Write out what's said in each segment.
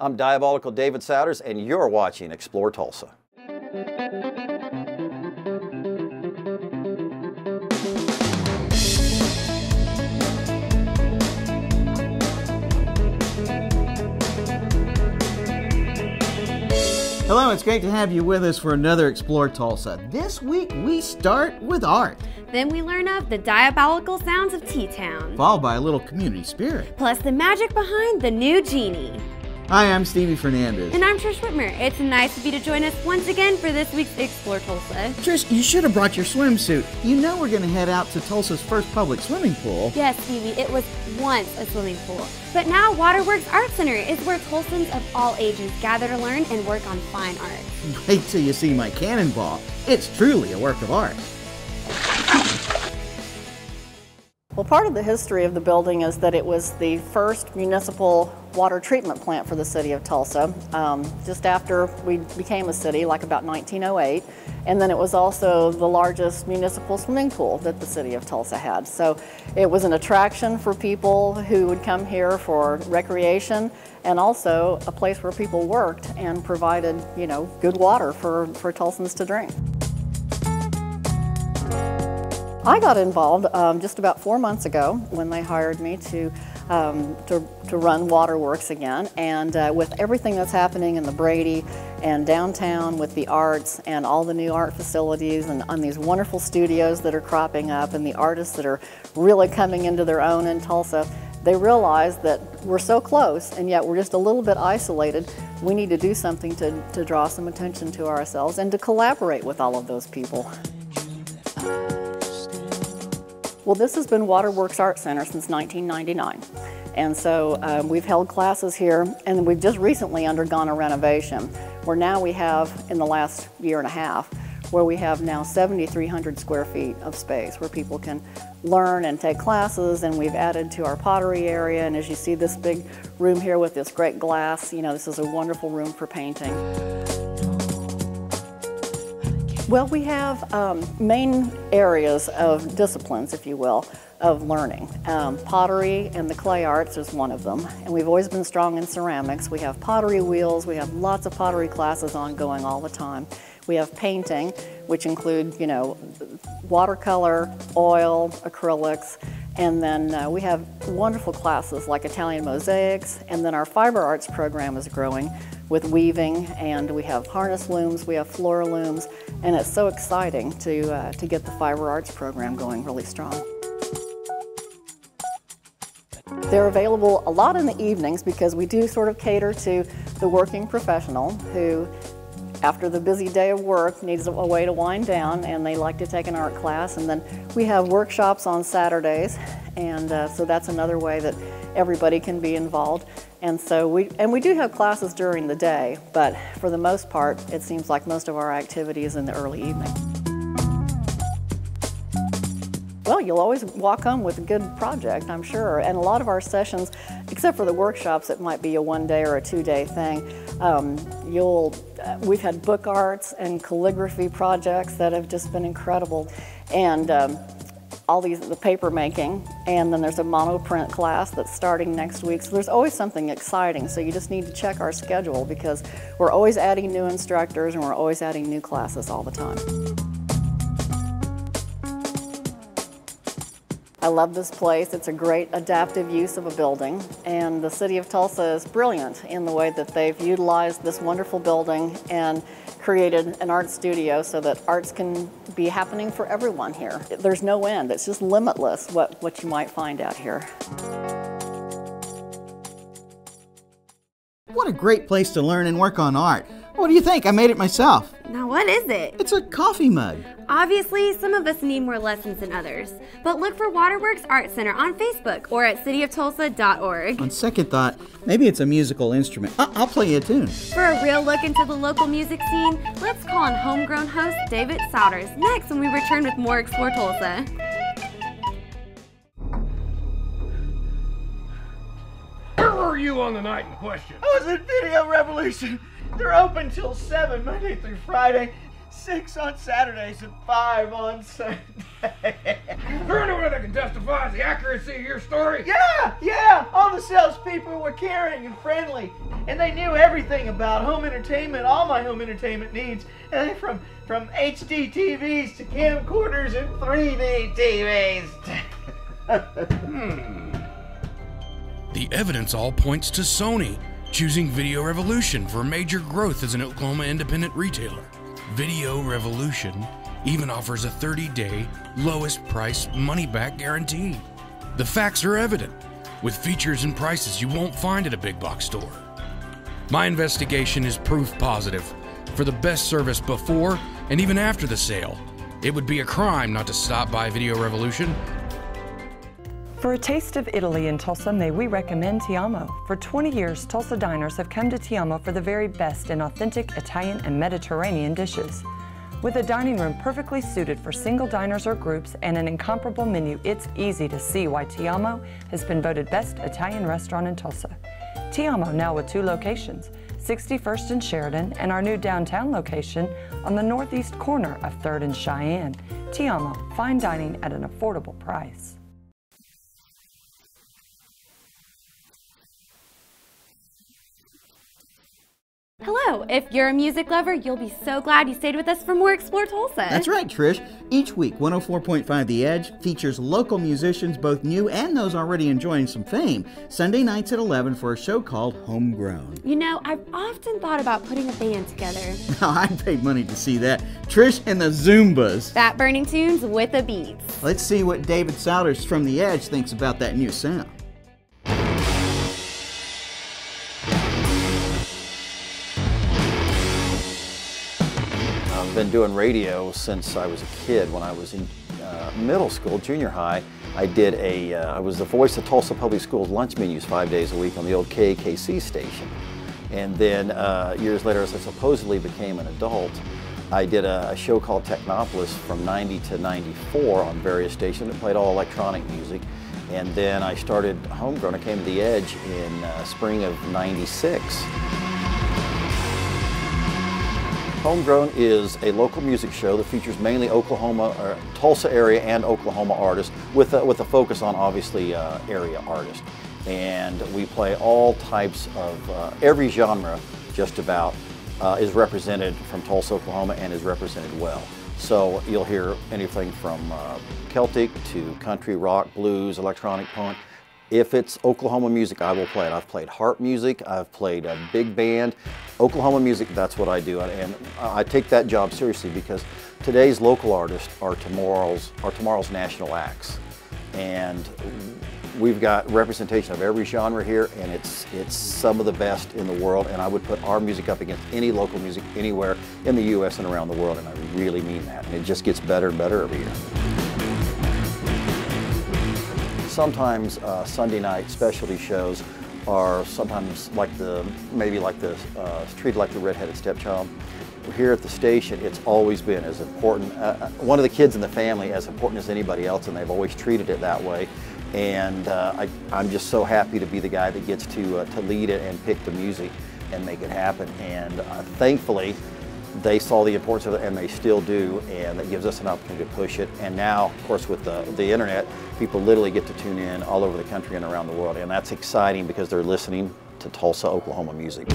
I'm Diabolical David Souders, and you're watching Explore Tulsa. Hello, it's great to have you with us for another Explore Tulsa. This week we start with art. Then we learn of the diabolical sounds of T-Town. Followed by a little community spirit. Plus the magic behind the new Genie. Hi, I'm Stevie Fernandez. And I'm Trish Whitmer. It's nice of you to join us once again for this week's Explore Tulsa. Trish, you should have brought your swimsuit. You know we're going to head out to Tulsa's first public swimming pool. Yes, Stevie, it was once a swimming pool. But now WaterWorks Art Center is where Tulsans of all ages gather to learn and work on fine art. Wait till you see my cannonball. It's truly a work of art. Well, part of the history of the building is that it was the first municipal water treatment plant for the city of Tulsa, just after we became a city, like about 1908. And then it was also the largest municipal swimming pool that the city of Tulsa had. So it was an attraction for people who would come here for recreation, and also a place where people worked and provided, you know, good water for Tulsans to drink. I got involved just about 4 months ago when they hired me to run WaterWorks again, and with everything that's happening in the Brady and downtown with the arts and all the new art facilities and on these wonderful studios that are cropping up and the artists that are really coming into their own in Tulsa, they realize that we're so close and yet we're just a little bit isolated. We need to do something to draw some attention to ourselves and to collaborate with all of those people. Well, this has been WaterWorks Art Center since 1999. And so we've held classes here, and we've just recently undergone a renovation, where now we have, in the last year and a half, where we have now 7,300 square feet of space where people can learn and take classes, and we've added to our pottery area. And as you see this big room here with this great glass, you know, this is a wonderful room for painting. Well, we have main areas of disciplines, if you will, of learning. Pottery and the clay arts is one of them, and we've always been strong in ceramics. We have pottery wheels, we have lots of pottery classes ongoing all the time. We have painting, which include, you know, watercolor, oil, acrylics, and then we have wonderful classes like Italian mosaics, and then our fiber arts program is growing with weaving, and we have harness looms, we have floor looms, and it's so exciting to get the fiber arts program going really strong. They're available a lot in the evenings because we do sort of cater to the working professional who, after the busy day of work, needs a way to wind down, and they like to take an art class. And then we have workshops on Saturdays, and so that's another way that everybody can be involved. And so we do have classes during the day, but for the most part, it seems like most of our activity is in the early evening. Well, you'll always walk home with a good project, I'm sure. And a lot of our sessions, except for the workshops, it might be a one-day or a two-day thing. We've had book arts and calligraphy projects that have just been incredible. And the paper making, and then there's a monoprint class that's starting next week. So there's always something exciting. So you just need to check our schedule because we're always adding new instructors and we're always adding new classes all the time. I love this place. It's a great adaptive use of a building, and the city of Tulsa is brilliant in the way that they've utilized this wonderful building and created an art studio so that arts can be happening for everyone here. There's no end. It's just limitless what you might find out here. What a great place to learn and work on art. What do you think? I made it myself. Now what is it? It's a coffee mug. Obviously, some of us need more lessons than others. But look for WaterWorks Art Center on Facebook or at cityoftulsa.org. On second thought, maybe it's a musical instrument. I'll play you a tune. For a real look into the local music scene, let's call on Homegroan host David Souders next when we return with more Explore Tulsa. Where were you on the night in question? I was at Video Revolution. They're open till 7 Monday through Friday. 6 on Saturdays and 5 on Sunday. Is there anyone that can testify to the accuracy of your story? Yeah. All the salespeople were caring and friendly, and they knew everything about home entertainment, all my home entertainment needs, and from HD TVs to camcorders and 3D TVs. The evidence all points to Sony choosing Video Revolution for major growth as an Oklahoma independent retailer. Video Revolution even offers a 30-day lowest price money-back guarantee. The facts are evident, with features and prices you won't find at a big box store. My investigation is proof positive for the best service before and even after the sale. It would be a crime not to stop by Video Revolution. For a taste of Italy in Tulsa, may we recommend Ti Amo. For 20 years, Tulsa diners have come to Ti Amo for the very best in authentic Italian and Mediterranean dishes. With a dining room perfectly suited for single diners or groups and an incomparable menu, it's easy to see why Ti Amo has been voted best Italian restaurant in Tulsa. Ti Amo now with 2 locations, 61st and Sheridan, and our new downtown location on the northeast corner of 3rd and Cheyenne. Ti Amo, fine dining at an affordable price. Hello, if you're a music lover, you'll be so glad you stayed with us for more Explore Tulsa. That's right, Trish. Each week, 104.5 The Edge features local musicians, both new and those already enjoying some fame, Sunday nights at 11 for a show called Homegroan. You know, I've often thought about putting a band together. Now, I'd pay money to see that. Trish and the Zumbas. Fat burning tunes with the beats. Let's see what David Souders from The Edge thinks about that new sound. I've been doing radio since I was a kid. When I was in middle school, junior high, I was the voice of Tulsa Public Schools lunch menus 5 days a week on the old KKC station. And then years later, as I supposedly became an adult, I did a show called Technopolis from 90 to 94 on various stations that played all electronic music. And then I started Homegroan. I came to The Edge in spring of 96. Homegroan is a local music show that features mainly Tulsa area and Oklahoma artists with a focus on obviously area artists. And we play all types of, every genre just about is represented from Tulsa, Oklahoma, and is represented well. So you'll hear anything from Celtic to country, rock, blues, electronic punk. If it's Oklahoma music, I will play it. I've played harp music, I've played a big band. Oklahoma music, that's what I do. And I take that job seriously because today's local artists are tomorrow's national acts. And we've got representation of every genre here, and it's some of the best in the world. And I would put our music up against any local music anywhere in the U.S. and around the world, and I really mean that. And it just gets better and better every year. Sometimes Sunday night specialty shows are sometimes treated like the redheaded stepchild. Here at the station, it's always been as important, one of the kids in the family as important as anybody else, and they've always treated it that way. And I'm just so happy to be the guy that gets to lead it and pick the music and make it happen. And thankfully, they saw the importance of it, and they still do, and that gives us an opportunity to push it. And now, of course, with the internet, people literally get to tune in all over the country and around the world, and that's exciting because they're listening to Tulsa, Oklahoma music.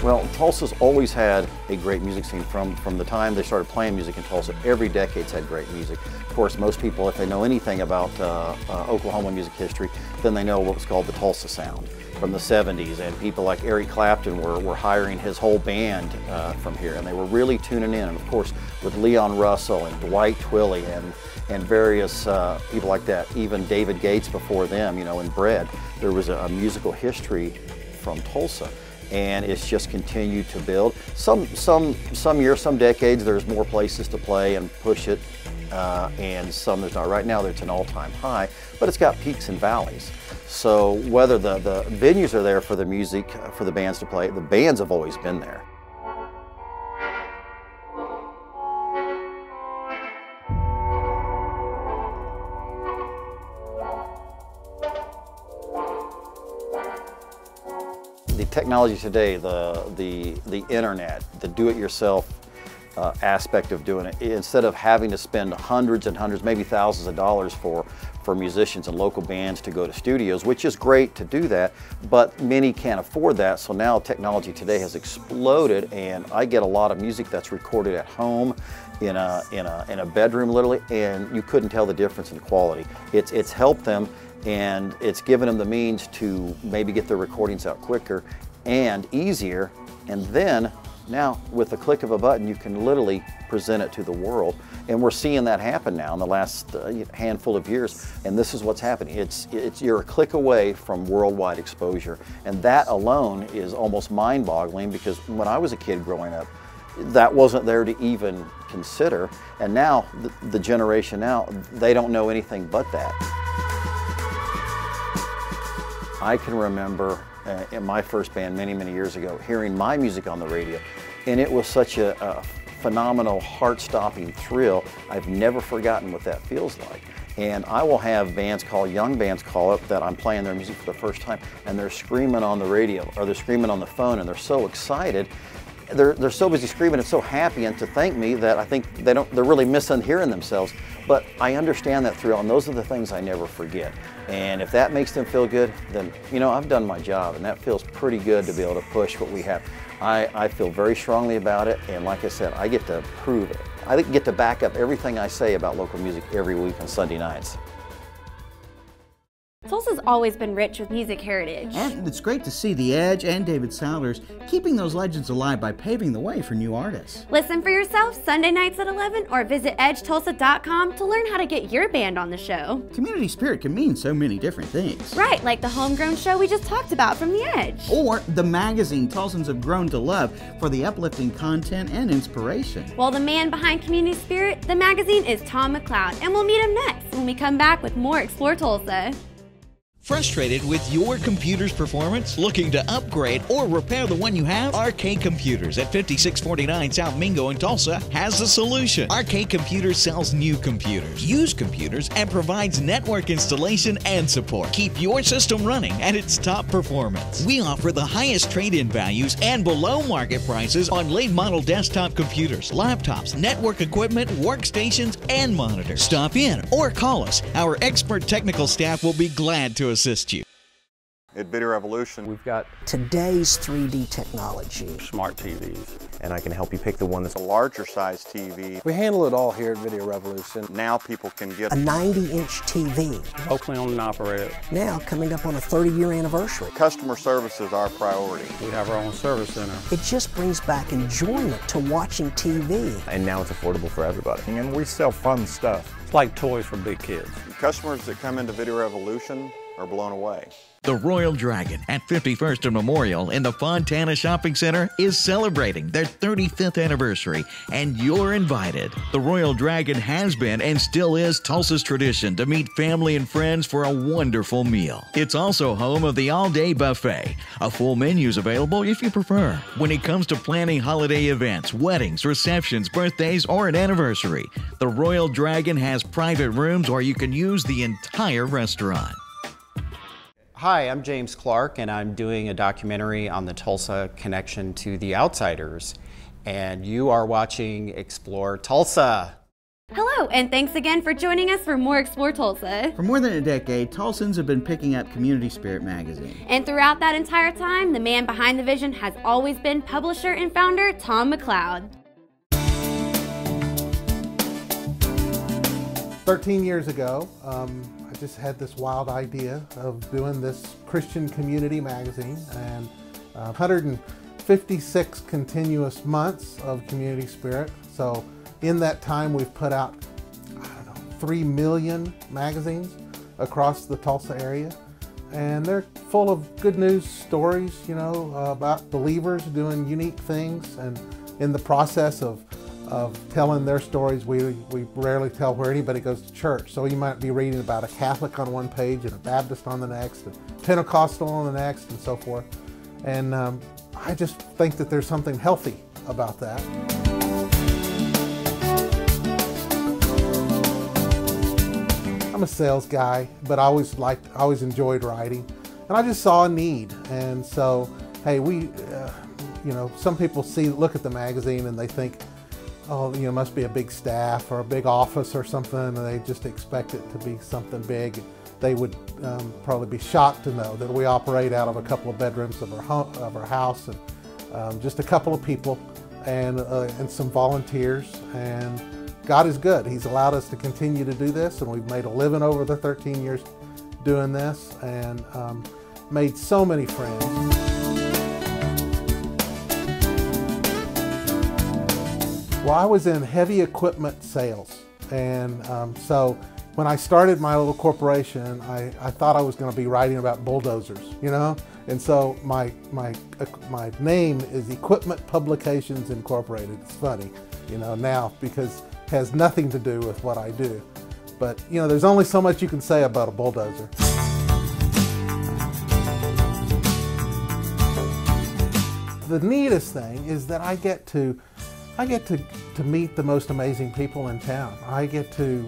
Well, Tulsa's always had a great music scene from the time they started playing music in Tulsa. Every decade's had great music. Of course, most people, if they know anything about Oklahoma music history, then they know what was called the Tulsa Sound from the 70s, and people like Eric Clapton were hiring his whole band from here, and they were really tuning in. And of course, with Leon Russell and Dwight Twilley and various people like that, even David Gates before them, you know, and Bread, there was a musical history from Tulsa. And it's just continued to build. Some years, some decades, there's more places to play and push it, and some there's not. Right now, it's an all-time high, but it's got peaks and valleys. So whether the venues are there for the music, for the bands to play, the bands have always been there. the technology today, the internet, the do-it-yourself aspect of doing it, instead of having to spend hundreds and hundreds, maybe thousands of dollars for musicians and local bands to go to studios, which is great to do that, but many can't afford that. So now technology today has exploded, and I get a lot of music that's recorded at home in a bedroom literally, and you couldn't tell the difference in quality. It's helped them, and it's given them the means to maybe get their recordings out quicker and easier, and then now with the click of a button you can literally present it to the world. And we're seeing that happen now in the last handful of years, and this is what's happening. You're a click away from worldwide exposure, and that alone is almost mind-boggling, because when I was a kid growing up, that wasn't there to even consider, and now the generation now, they don't know anything but that. I can remember in my first band many years ago hearing my music on the radio, and it was such a phenomenal, heart-stopping thrill. I've never forgotten what that feels like. And I will have young bands call up that I'm playing their music for the first time, and they're screaming on the radio or they're screaming on the phone, and they're so excited. They're so busy screaming and so happy and to thank me that I think they're really missing hearing themselves. But I understand that thrill, and those are the things I never forget. And if that makes them feel good, then I've done my job, and that feels pretty good to be able to push what we have. I feel very strongly about it, and like I said, I get to prove it. I get to back up everything I say about local music every week on Sunday nights. Tulsa's always been rich with music heritage. And it's great to see The Edge and David Souders keeping those legends alive by paving the way for new artists. Listen for yourself Sunday nights at 11 or visit edgetulsa.com to learn how to get your band on the show. Community spirit can mean so many different things. Right, like the Homegroan show we just talked about from The Edge. Or the magazine Tulsans have grown to love for the uplifting content and inspiration. Well, the man behind Community Spirit, the magazine, is Tom McLeod, and we'll meet him next when we come back with more Explore Tulsa. Frustrated with your computer's performance? Looking to upgrade or repair the one you have? Arcade Computers at 5649 South Mingo in Tulsa has the solution. Arcade Computers sells new computers, used computers, and provides network installation and support. Keep your system running at its top performance. We offer the highest trade-in values and below market prices on late model desktop computers, laptops, network equipment, workstations, and monitors. Stop in or call us. Our expert technical staff will be glad to assist you. At Video Revolution, we've got today's 3D technology, smart TVs, and I can help you pick the one that's a larger size TV. We handle it all here at Video Revolution. Now people can get a 90-inch TV. Locally owned and operated. Now coming up on a 30-year anniversary. Customer service is our priority. We have our own service center. It just brings back enjoyment to watching TV. And now it's affordable for everybody. And we sell fun stuff. It's like toys for big kids. Customers that come into Video Revolution are blown away. The Royal Dragon at 51st and Memorial in the Fontana Shopping Center is celebrating their 35th anniversary, and you're invited. The Royal Dragon has been and still is Tulsa's tradition to meet family and friends for a wonderful meal. It's also home of the all-day buffet. A full menu is available if you prefer. When it comes to planning holiday events, weddings, receptions, birthdays, or an anniversary, the Royal Dragon has private rooms or you can use the entire restaurant. Hi, I'm James Clark, and I'm doing a documentary on the Tulsa connection to the Outsiders, and you are watching Explore Tulsa. Hello, and thanks again for joining us for more Explore Tulsa. For more than a decade, Tulsans have been picking up Community Spirit magazine. And throughout that entire time, the man behind the vision has always been publisher and founder Tom McLeod. 13 years ago, I just had this wild idea of doing this Christian community magazine, and 156 continuous months of Community Spirit. So in that time we've put out, 3 million magazines across the Tulsa area, and they're full of good news stories, about believers doing unique things, and in the process of telling their stories, we rarely tell where anybody goes to church. So you might be reading about a Catholic on one page and a Baptist on the next, and Pentecostal on the next, and so forth. And I just think that there's something healthy about that. I'm a sales guy, but I always enjoyed writing, and I just saw a need, and so hey, you know, some people look at the magazine and they think, oh, you know, must be a big staff or a big office or something, and they just expect it to be something big. They would probably be shocked to know that we operate out of a couple of bedrooms of our house, and just a couple of people and some volunteers. And God is good. He's allowed us to continue to do this, and we've made a living over the 13 years doing this, and made so many friends. Well, I was in heavy equipment sales, and so when I started my little corporation, I thought I was going to be writing about bulldozers, you know? And so my name is Equipment Publications Incorporated. It's funny, you know, now, because it has nothing to do with what I do. But, you know, there's only so much you can say about a bulldozer. The neatest thing is that I get to meet the most amazing people in town. I get to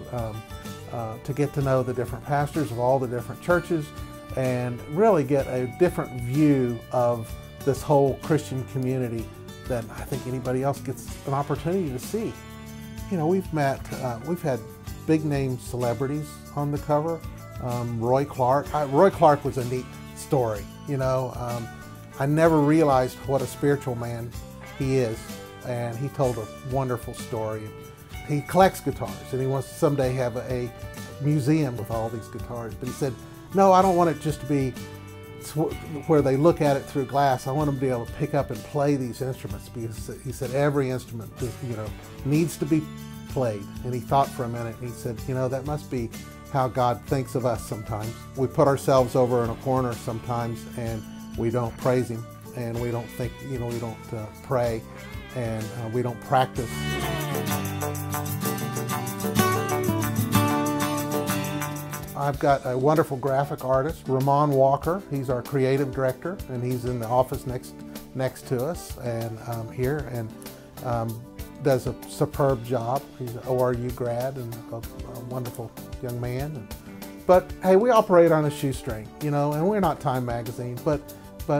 know the different pastors of all the different churches and really get a different view of this whole Christian community than I think anybody else gets an opportunity to see. You know, we've had big name celebrities on the cover. Roy Clark. Roy Clark was a neat story, you know. I never realized what a spiritual man he is, and he told a wonderful story. He collects guitars, and he wants to someday have a museum with all these guitars. But he said, no, I don't want it just to be where they look at it through glass. I want them to be able to pick up and play these instruments, because he said every instrument, you know, needs to be played. And he thought for a minute, and he said, you know, that must be how God thinks of us sometimes. We put ourselves over in a corner sometimes, and we don't praise Him, and we don't think, you know, we don't pray, and we don't practice. I've got a wonderful graphic artist, Ramon Walker. He's our creative director, and he's in the office next to us and here, and does a superb job. He's an ORU grad and a wonderful young man. But hey, we operate on a shoestring, you know, and we're not Time magazine, but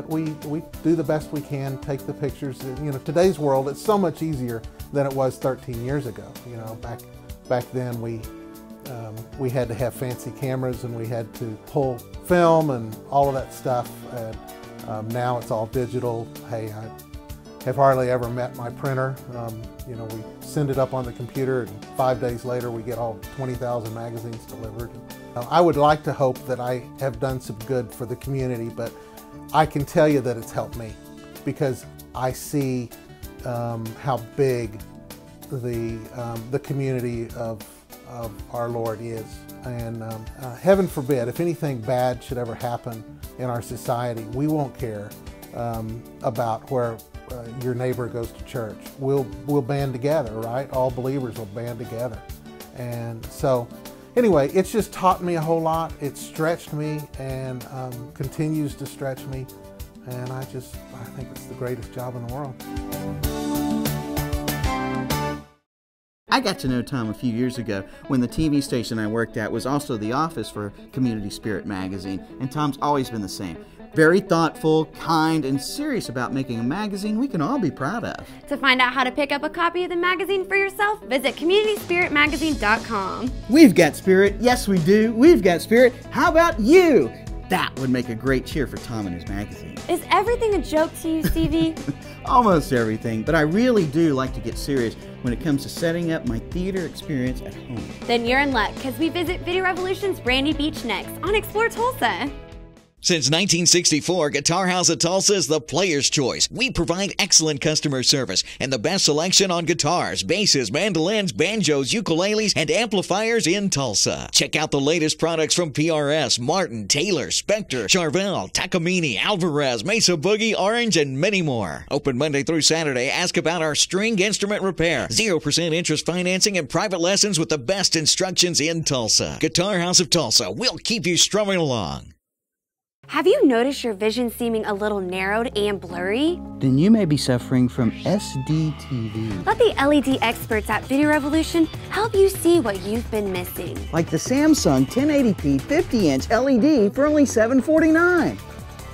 we do the best we can, take the pictures. You know, today's world, it's so much easier than it was 13 years ago. You know, back then we had to have fancy cameras, and we had to pull film and all of that stuff. And now it's all digital. Hey, I have hardly ever met my printer. You know, we send it up on the computer, and 5 days later we get all 20,000 magazines delivered. I would like to hope that I have done some good for the community, but I can tell you that it's helped me, because I see how big the community of our Lord is. And heaven forbid, if anything bad should ever happen in our society, we won't care about where your neighbor goes to church. We'll band together, right? All believers will band together. And so anyway, it's just taught me a whole lot. It's stretched me, and continues to stretch me. And I think it's the greatest job in the world. I got to know Tom a few years ago when the TV station I worked at was also the office for Community Spirit magazine, and Tom's always been the same. Very thoughtful, kind, and serious about making a magazine we can all be proud of. To find out how to pick up a copy of the magazine for yourself, visit communityspiritmagazine.com. We've got spirit. Yes, we do. We've got spirit. How about you? That would make a great cheer for Tom and his magazine. Is everything a joke to you, Stevie? Almost everything, but I really do like to get serious when it comes to setting up my theater experience at home. Then you're in luck, because we visit Video Revolution's Brandy Beach next on Explore Tulsa. Since 1964, Guitar House of Tulsa is the player's choice. We provide excellent customer service and the best selection on guitars, basses, mandolins, banjos, ukuleles, and amplifiers in Tulsa. Check out the latest products from PRS, Martin, Taylor, Spector, Charvel, Takamine, Alvarez, Mesa Boogie, Orange, and many more. Open Monday through Saturday. Ask about our string instrument repair, 0% interest financing, and private lessons with the best instructions in Tulsa. Guitar House of Tulsa. We'll keep you strumming along. Have you noticed your vision seeming a little narrowed and blurry? Then you may be suffering from SDTV. Let the LED experts at Video Revolution help you see what you've been missing. Like the Samsung 1080p 50-inch LED for only $749.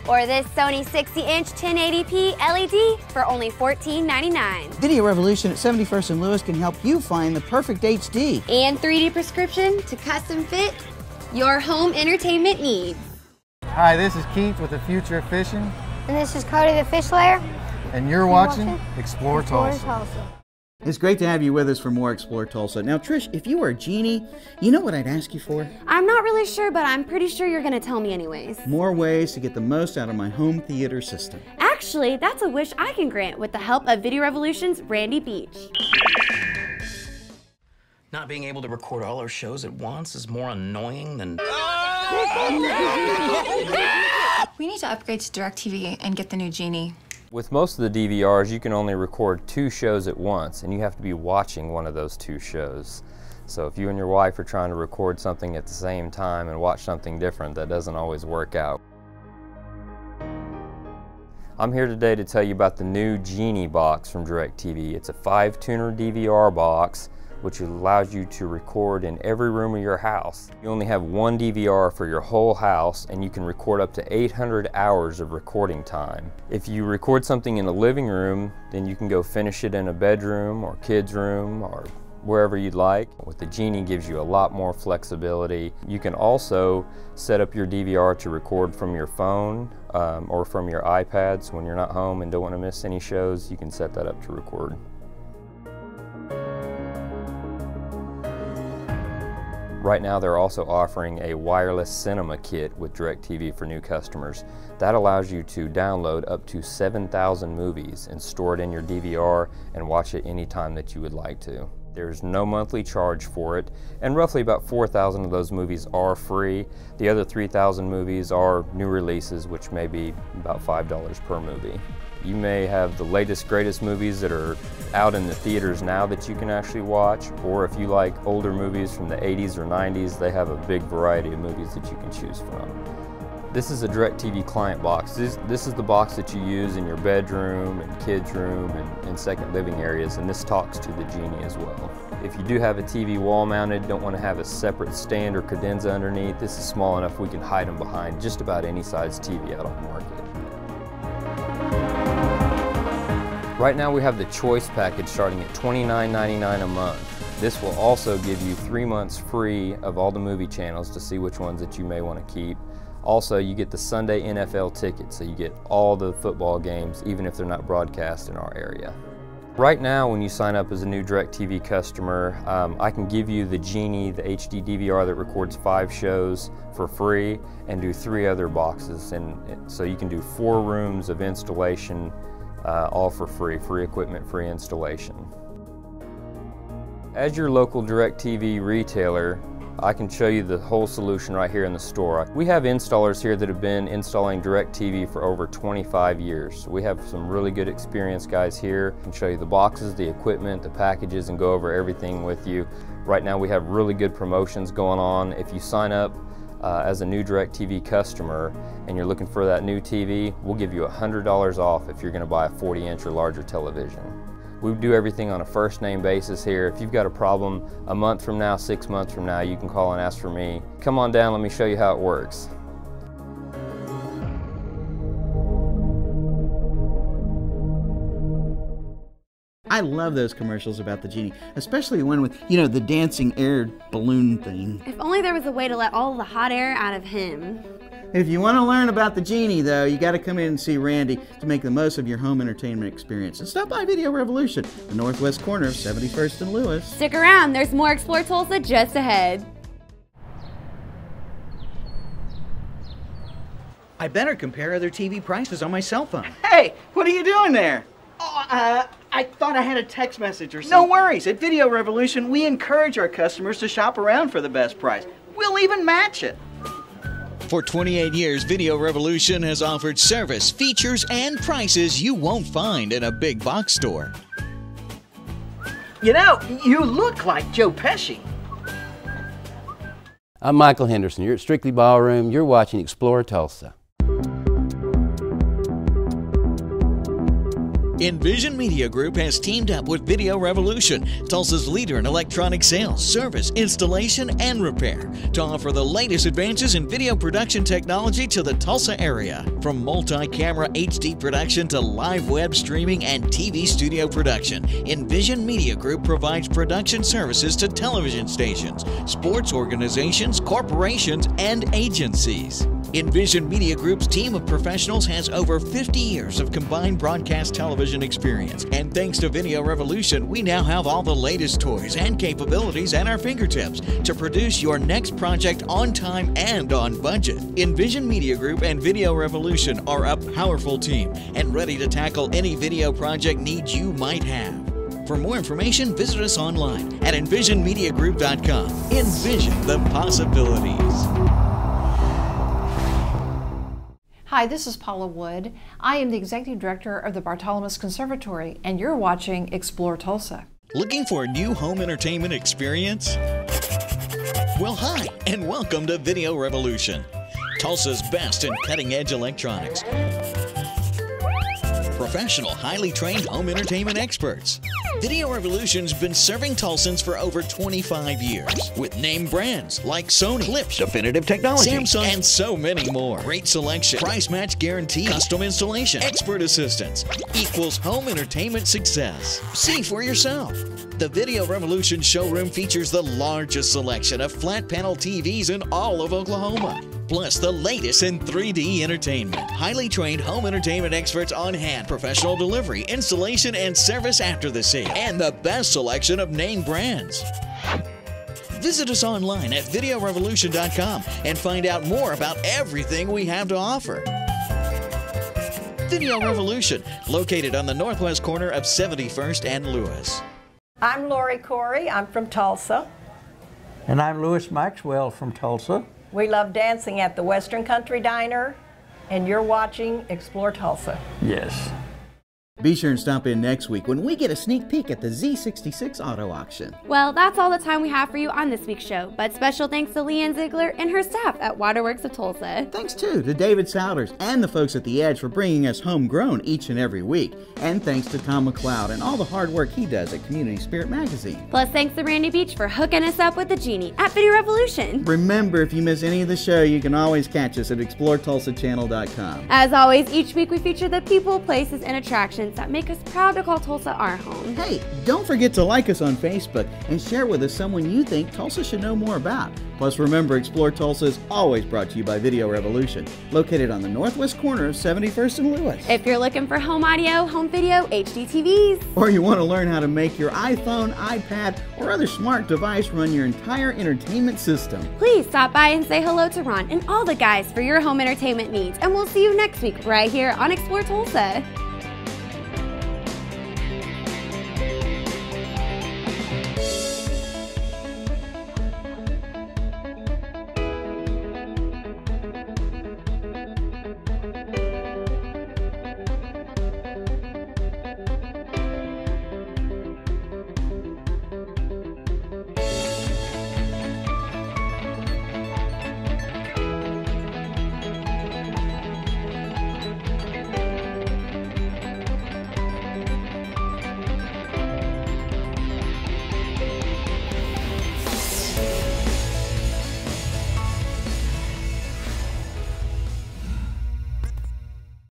Or this Sony 60-inch 1080p LED for only $14.99. Video Revolution at 71st and Lewis can help you find the perfect HD. And 3D prescription to custom fit your home entertainment needs. Hi, this is Keith with the Future of Fishing. And this is Cody the Fish Layer. And you're watching Explore Tulsa. It's great to have you with us for more Explore Tulsa. Now, Trish, if you were a genie, you know what I'd ask you for? I'm not really sure, but I'm pretty sure you're gonna tell me anyways. More ways to get the most out of my home theater system. Actually, that's a wish I can grant with the help of Video Revolution's Randy Beach. Not being able to record all our shows at once is more annoying than... We need to upgrade to DirecTV and get the new Genie. With most of the DVRs, you can only record 2 shows at once, and you have to be watching one of those 2 shows. So if you and your wife are trying to record something at the same time and watch something different, that doesn't always work out. I'm here today to tell you about the new Genie box from DirecTV. It's a 5-tuner DVR box, which allows you to record in every room of your house. You only have 1 DVR for your whole house, and you can record up to 800 hours of recording time. If you record something in a living room, then you can go finish it in a bedroom or kids' room or wherever you'd like. With the Genie, gives you a lot more flexibility. You can also set up your DVR to record from your phone or from your iPad, so when you're not home and don't want to miss any shows, you can set that up to record. Right now they're also offering a wireless cinema kit with DirecTV for new customers. That allows you to download up to 7,000 movies and store it in your DVR and watch it anytime that you would like to. There's no monthly charge for it, and roughly about 4,000 of those movies are free. The other 3,000 movies are new releases, which may be about $5 per movie. You may have the latest, greatest movies that are out in the theaters now that you can actually watch, or if you like older movies from the 80s or 90s, they have a big variety of movies that you can choose from. This is a DirecTV client box. This is the box that you use in your bedroom and kids' room and second living areas, and this talks to the Genie as well. If you do have a TV wall mounted, don't want to have a separate stand or cadenza underneath, this is small enough we can hide them behind just about any size TV out on the market. Right now we have the Choice package starting at $29.99 a month. This will also give you 3 months free of all the movie channels to see which ones that you may want to keep. Also, you get the Sunday NFL ticket, so you get all the football games, even if they're not broadcast in our area. Right now, when you sign up as a new DirecTV customer, I can give you the Genie, the HD DVR that records 5 shows for free, and do 3 other boxes. And so you can do 4 rooms of installation, all for free equipment, free installation. As your local DirecTV retailer, I can show you the whole solution right here in the store. We have installers here that have been installing DirecTV for over 25 years. So we have some really good experienced guys here. I can show you the boxes, the equipment, the packages, and go over everything with you. Right now we have really good promotions going on. If you sign up as a new DirecTV customer and you're looking for that new TV, we'll give you $100 off if you're going to buy a 40-inch or larger television. We do everything on a first name basis here. If you've got a problem a month from now, 6 months from now, you can call and ask for me. Come on down, let me show you how it works. I love those commercials about the Genie, especially the one with, you know, the dancing air balloon thing. If only there was a way to let all the hot air out of him. If you want to learn about the Genie, though, you got to come in and see Randy to make the most of your home entertainment experience. And stop by Video Revolution, the northwest corner of 71st and Lewis. Stick around, there's more Explore Tulsa just ahead. I better compare other TV prices on my cell phone. Hey, what are you doing there? Oh, I thought I had a text message or something. No worries. At Video Revolution, we encourage our customers to shop around for the best price. We'll even match it. For 28 years, Video Revolution has offered service, features, and prices you won't find in a big box store. You know, you look like Joe Pesci. I'm Michael Henderson. You're at Strictly Ballroom. You're watching Explore Tulsa. Envision Media Group has teamed up with Video Revolution, Tulsa's leader in electronic sales, service, installation, and repair, to offer the latest advances in video production technology to the Tulsa area. From multi-camera HD production to live web streaming and TV studio production, Envision Media Group provides production services to television stations, sports organizations, corporations, and agencies. Envision Media Group's team of professionals has over 50 years of combined broadcast television experience, and thanks to Video Revolution, we now have all the latest toys and capabilities at our fingertips to produce your next project on time and on budget. Envision Media Group and Video Revolution are a powerful team and ready to tackle any video project needs you might have. For more information, visit us online at envisionmediagroup.com. Envision the possibilities. Hi, this is Paula Wood. I am the Executive Director of the Bartolomeus Conservatory, and you're watching Explore Tulsa. Looking for a new home entertainment experience? Well, hi, and welcome to Video Revolution, Tulsa's best in cutting-edge electronics. Professional, highly trained home entertainment experts. Video Revolution's been serving Tulsans for over 25 years with name brands like Sony, Clips, Definitive Technology, Samsung, and so many more. Great selection, price match guarantee, custom installation, expert assistance equals home entertainment success. See for yourself. The Video Revolution showroom features the largest selection of flat panel TVs in all of Oklahoma. Plus the latest in 3D entertainment. Highly trained home entertainment experts on hand. Professional delivery, installation, and service after the sale. And the best selection of name brands. Visit us online at videorevolution.com and find out more about everything we have to offer. Video Revolution, located on the northwest corner of 71st and Lewis. I'm Lori Corey. I'm from Tulsa. And I'm Louis Maxwell from Tulsa. We love dancing at the Western Country Diner, and you're watching Explore Tulsa. Yes. Be sure and stop in next week when we get a sneak peek at the Z66 auto auction. Well, that's all the time we have for you on this week's show, but special thanks to Leanne Ziegler and her staff at WaterWorks of Tulsa. Thanks too to David Souders and the folks at The Edge for bringing us Homegrown each and every week. And thanks to Tom McLeod and all the hard work he does at Community Spirit Magazine. Plus thanks to Randy Beach for hooking us up with the Genie at Video Revolution. Remember, if you miss any of the show, you can always catch us at exploretulsachannel.com. As always, each week we feature the people, places, and attractions that make us proud to call Tulsa our home. Hey, don't forget to like us on Facebook and share with us someone you think Tulsa should know more about. Plus remember, Explore Tulsa is always brought to you by Video Revolution, located on the northwest corner of 71st and Lewis. If you're looking for home audio, home video, HD TVs, or you want to learn how to make your iPhone, iPad, or other smart device run your entire entertainment system, please stop by and say hello to Ron and all the guys for your home entertainment needs. And we'll see you next week right here on Explore Tulsa.